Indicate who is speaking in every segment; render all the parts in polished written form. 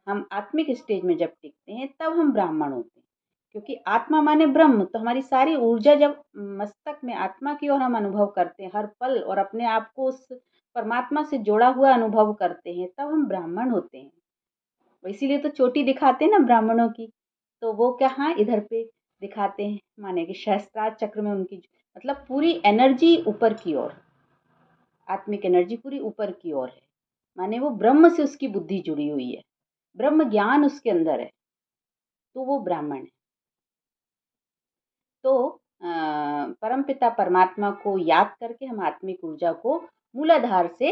Speaker 1: हम आत्मिक स्टेज में जब टिकते हैं तब हम ब्राह्मण होते हैं। क्योंकि आत्मा माने ब्रह्म, तो हमारी सारी ऊर्जा जब मस्तक में आत्मा की ओर हम अनुभव करते हैं हर पल और अपने आप को उस परमात्मा से जुड़ा हुआ अनुभव करते हैं, तब हम ब्राह्मण होते हैं। तो इसीलिए तो चोटी दिखाते हैं ना ब्राह्मणों की। तो वो क्या, हाँ, इधर पे दिखाते हैं, माने कि सहस्त्रार चक्र में उनकी मतलब पूरी एनर्जी ऊपर की ओर, आत्मिक एनर्जी पूरी ऊपर की ओर है। माने वो ब्रह्म से उसकी बुद्धि जुड़ी हुई है, ब्रह्म ज्ञान उसके अंदर है, तो वो ब्राह्मण है। तो परमपिता परमात्मा को याद करके हम आत्मिक ऊर्जा को मूलाधार से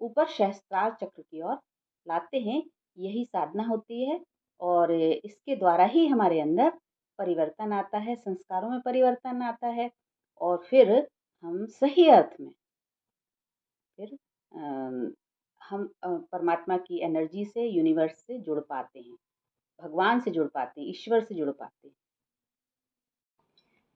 Speaker 1: ऊपर सहस्त्रार चक्र की ओर लाते हैं। यही साधना होती है और इसके द्वारा ही हमारे अंदर परिवर्तन आता है, संस्कारों में परिवर्तन आता है और फिर हम सही अर्थ में फिर हम परमात्मा की एनर्जी से, यूनिवर्स से जुड़ पाते हैं, भगवान से जुड़ पाते हैं, ईश्वर से जुड़ पाते हैं।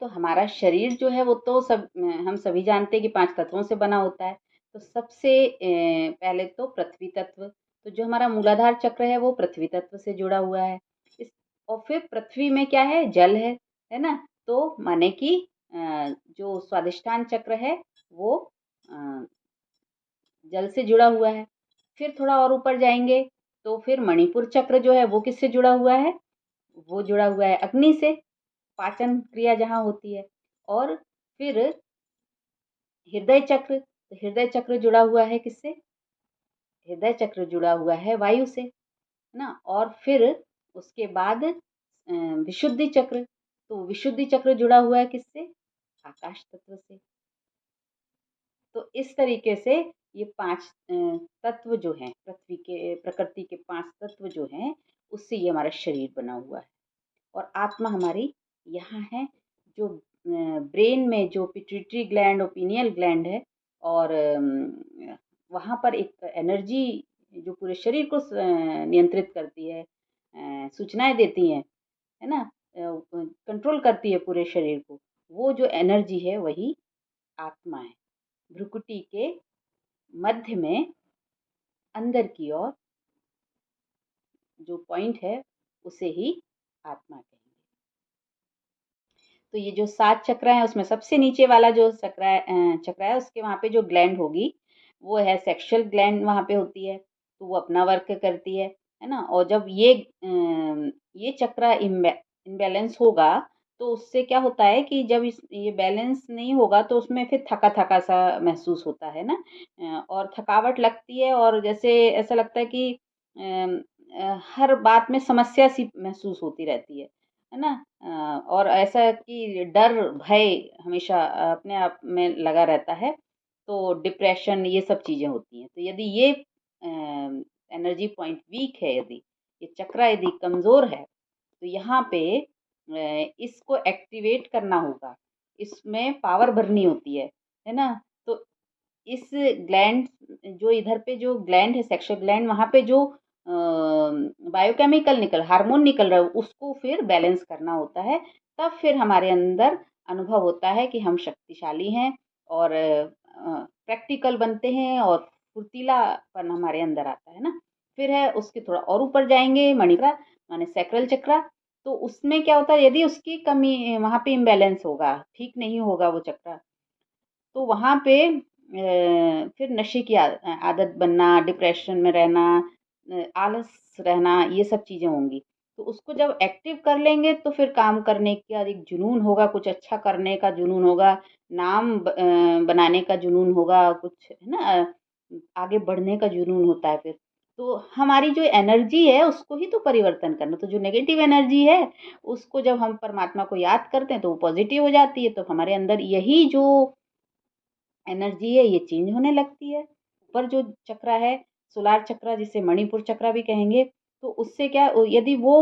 Speaker 1: तो हमारा शरीर जो है वो तो हम सभी जानते हैं कि 5 तत्वों से बना होता है। तो सबसे पहले तो पृथ्वी तत्व, तो जो हमारा मूलाधार चक्र है वो पृथ्वी तत्व से जुड़ा हुआ है। इस और फिर पृथ्वी में क्या है? जल है ना? तो माने कि जो स्वादिष्टान चक्र है वो अ, जल से जुड़ा हुआ है। फिर थोड़ा और ऊपर जाएँगे तो फिर मणिपुर चक्र जो है वो किससे जुड़ा हुआ है? वो जुड़ा हुआ है अग्नि से, पाचन क्रिया जहाँ होती है। और फिर हृदय चक्र, तो हृदय चक्र जुड़ा हुआ है किससे? हृदय चक्र जुड़ा हुआ है वायु से, है ना? और फिर उसके बाद विशुद्धि चक्र, तो विशुद्धि चक्र जुड़ा हुआ है किससे? आकाश तत्व से। तो इस तरीके से ये 5 तत्व जो हैं, पृथ्वी के प्रकृति के 5 तत्व जो हैं, उससे ये हमारा शरीर बना हुआ है। और आत्मा हमारी यहाँ है, जो ब्रेन में जो पिट्यूटरी ग्लैंड और पीनियल ग्लैंड है और वहाँ पर एक एनर्जी जो पूरे शरीर को नियंत्रित करती है, सूचनाएँ देती हैं, है ना? कंट्रोल करती है पूरे शरीर को। वो जो एनर्जी है वही आत्मा है। भ्रुकुटी के मध्य में अंदर की ओर जो पॉइंट है उसे ही आत्मा कहेंगे। तो ये जो 7 चक्र हैं उसमें सबसे नीचे वाला जो चक्र है उसके वहाँ पे जो ग्लैंड होगी वो है सेक्सुअल ग्लैंड, वहाँ पे होती है, तो वो अपना वर्क करती है ना? और जब ये चक्र इम्बैलेंस होगा तो उससे क्या होता है कि जब ये बैलेंस नहीं होगा तो उसमें फिर थका-थका सा महसूस होता है ना? और थकावट लगती है और जैसे ऐसा लगता है कि हर बात में समस्या सी महसूस होती रहती है ना? और ऐसा कि डर, भय हमेशा अपने आप में लगा रहता है, तो डिप्रेशन ये सब चीज़ें होती हैं। तो यदि ये एनर्जी पॉइंट वीक है, यदि ये चक्र यदि कमज़ोर है, तो यहाँ पे इसको एक्टिवेट करना होगा, इसमें पावर भरनी होती है ना? तो इस ग्लैंड जो इधर पे जो ग्लैंड है सेक्सुअल ग्लैंड, वहाँ पे जो बायोकेमिकल हार्मोन निकल रहा है उसको फिर बैलेंस करना होता है। तब फिर हमारे अंदर अनुभव होता है कि हम शक्तिशाली हैं और प्रैक्टिकल बनते हैं और फुर्तीलापन हमारे अंदर आता है ना। फिर है उसके थोड़ा और ऊपर जाएँगे मणिपुरा माने सैक्रल चक्रा, तो उसमें क्या होता है यदि उसकी कमी वहाँ पे इम्बैलेंस होगा, ठीक नहीं होगा वो चक्रा, तो वहाँ पे फिर नशे की आदत बनना, डिप्रेशन में रहना, आलस रहना, ये सब चीज़ें होंगी। तो उसको जब एक्टिव कर लेंगे तो फिर काम करने का एक जुनून होगा, कुछ अच्छा करने का जुनून होगा, नाम बनाने का जुनून होगा, कुछ है ना, आगे बढ़ने का जुनून होता है फिर। तो हमारी जो एनर्जी है उसको ही तो परिवर्तन करना, तो जो नेगेटिव एनर्जी है उसको जब हम परमात्मा को याद करते हैं तो वो पॉज़िटिव हो जाती है। तो हमारे अंदर यही जो एनर्जी है ये चेंज होने लगती है। ऊपर जो चक्र है, सोलार चक्र जिसे मणिपुर चक्र भी कहेंगे, तो उससे क्या यदि वो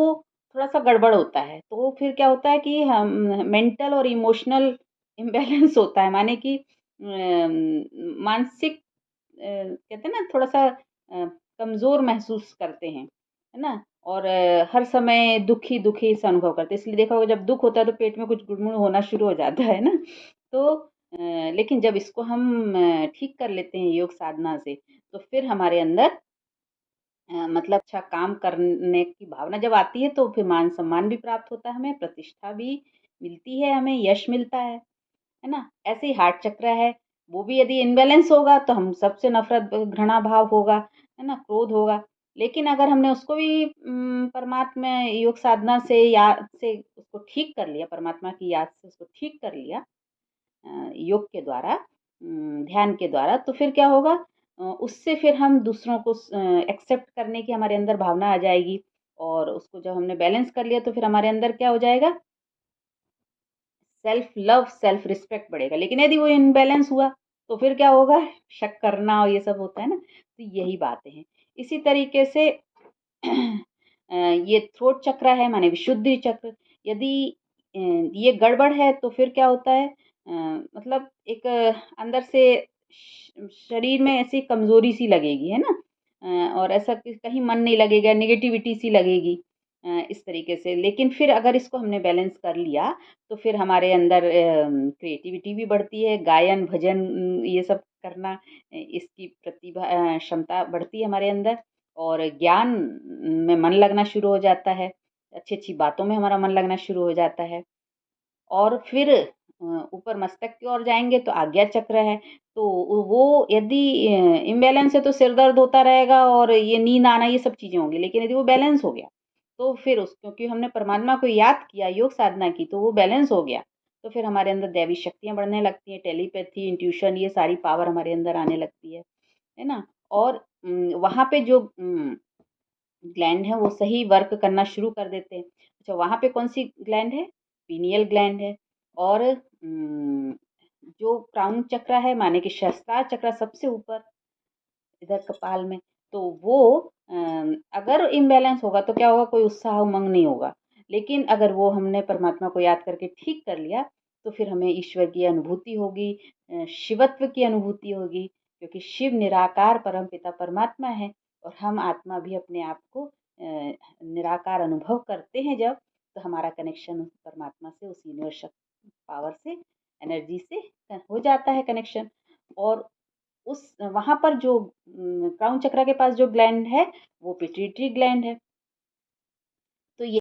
Speaker 1: थोड़ा-सा गड़बड़ होता है, तो फिर क्या होता है कि हम मेंटल और इमोशनल इम्बैलेंस होता है। माने कि मानसिक कहते हैं ना थोड़ा-सा कमज़ोर महसूस करते हैं, है ना? और हर समय दुखी-दुखी सा अनुभव करते हैं। इसलिए देखा होगा जब दुःख होता है तो पेट में कुछ गुड़मुड़ होना शुरू हो जाता है ना? तो लेकिन जब इसको हम ठीक कर लेते हैं योग साधना से, तो फिर हमारे अंदर मतलब अच्छा काम करने की भावना जब आती है तो फिर मान सम्मान भी प्राप्त होता है हमें, प्रतिष्ठा भी मिलती है हमें, यश मिलता है ना? ऐसे ही हार्ट चक्र है, वो भी यदि इम्बैलेंस होगा तो हम सबसे नफ़रत घृणा भाव होगा, है ना? क्रोध होगा। लेकिन अगर हमने उसको भी परमात्मा योग साधना से याद से उसको ठीक कर लिया, परमात्मा की याद से उसको ठीक कर लिया योग के द्वारा, ध्यान के द्वारा, तो फिर क्या होगा, उससे फिर हम दूसरों को एक्सेप्ट करने की हमारे अंदर भावना आ जाएगी और उसको जब हमने बैलेंस कर लिया तो फिर हमारे अंदर क्या हो जाएगा, सेल्फ लव, सेल्फ रिस्पेक्ट बढ़ेगा। लेकिन यदि वो इम्बैलेंस हुआ, तो फिर क्या होगा? शक करना और ये सब होता है ना? तो यही बातें हैं। इसी तरीके से ये थ्रोट चक्र है माने विशुद्धि चक्र, यदि ये गड़बड़ है तो फिर क्या होता है, मतलब एक अंदर से शरीर में ऐसी कमज़ोरी सी लगेगी, है ना? और ऐसा कि कहीं मन नहीं लगेगा, नेगेटिविटी सी लगेगी इस तरीके से। लेकिन फिर अगर इसको हमने बैलेंस कर लिया तो फिर हमारे अंदर क्रिएटिविटी भी बढ़ती है, गायन, भजन ये सब करना इसकी प्रतिभा क्षमता बढ़ती है हमारे अंदर और ज्ञान में मन लगना शुरू हो जाता है, अच्छी-अच्छी बातों में हमारा मन लगना शुरू हो जाता है। और फिर ऊपर मस्तक की ओर जाएँगे तो आज्ञा चक्र है, तो वो यदि इम्बैलेंस है तो सिर दर्द होता रहेगा और ये नींद आना ये सब चीज़ें होंगी। लेकिन यदि वो बैलेंस हो गया, तो फिर उस क्योंकि हमने परमात्मा को याद किया, योग साधना की, तो वो बैलेंस हो गया। तो फिर हमारे अंदर दैवी शक्तियाँ बढ़ने लगती हैं, टेलीपैथी, इंट्यूशन ये सारी पावर हमारे अंदर आने लगती है ना? और वहाँ पे जो ग्लैंड है वो सही वर्क करना शुरू कर देते हैं। अच्छा वहाँ पे कौन-सी ग्लैंड है? पीनियल ग्लैंड है और जो क्राउन चक्र है माने कि सहस्त्रार चक्र सबसे ऊपर इधर कपाल में, तो वो अगर इम्बैलेंस होगा तो क्या होगा, कोई उत्साह उमंग नहीं होगा। लेकिन अगर वो हमने परमात्मा को याद करके ठीक कर लिया, तो फिर हमें ईश्वर की अनुभूति होगी, शिवत्व की अनुभूति होगी, क्योंकि शिव निराकार परमपिता परमात्मा है और हम आत्मा भी अपने आप को निराकार अनुभव करते हैं जब, तो हमारा कनेक्शन उस परमात्मा से, उस यूनिवर्सल पावर से, एनर्जी से हो जाता है कनेक्शन। और उस वहाँ पर जो क्राउन चक्र के पास जो ग्लैंड है, वो पिट्यूटरी ग्लैंड है।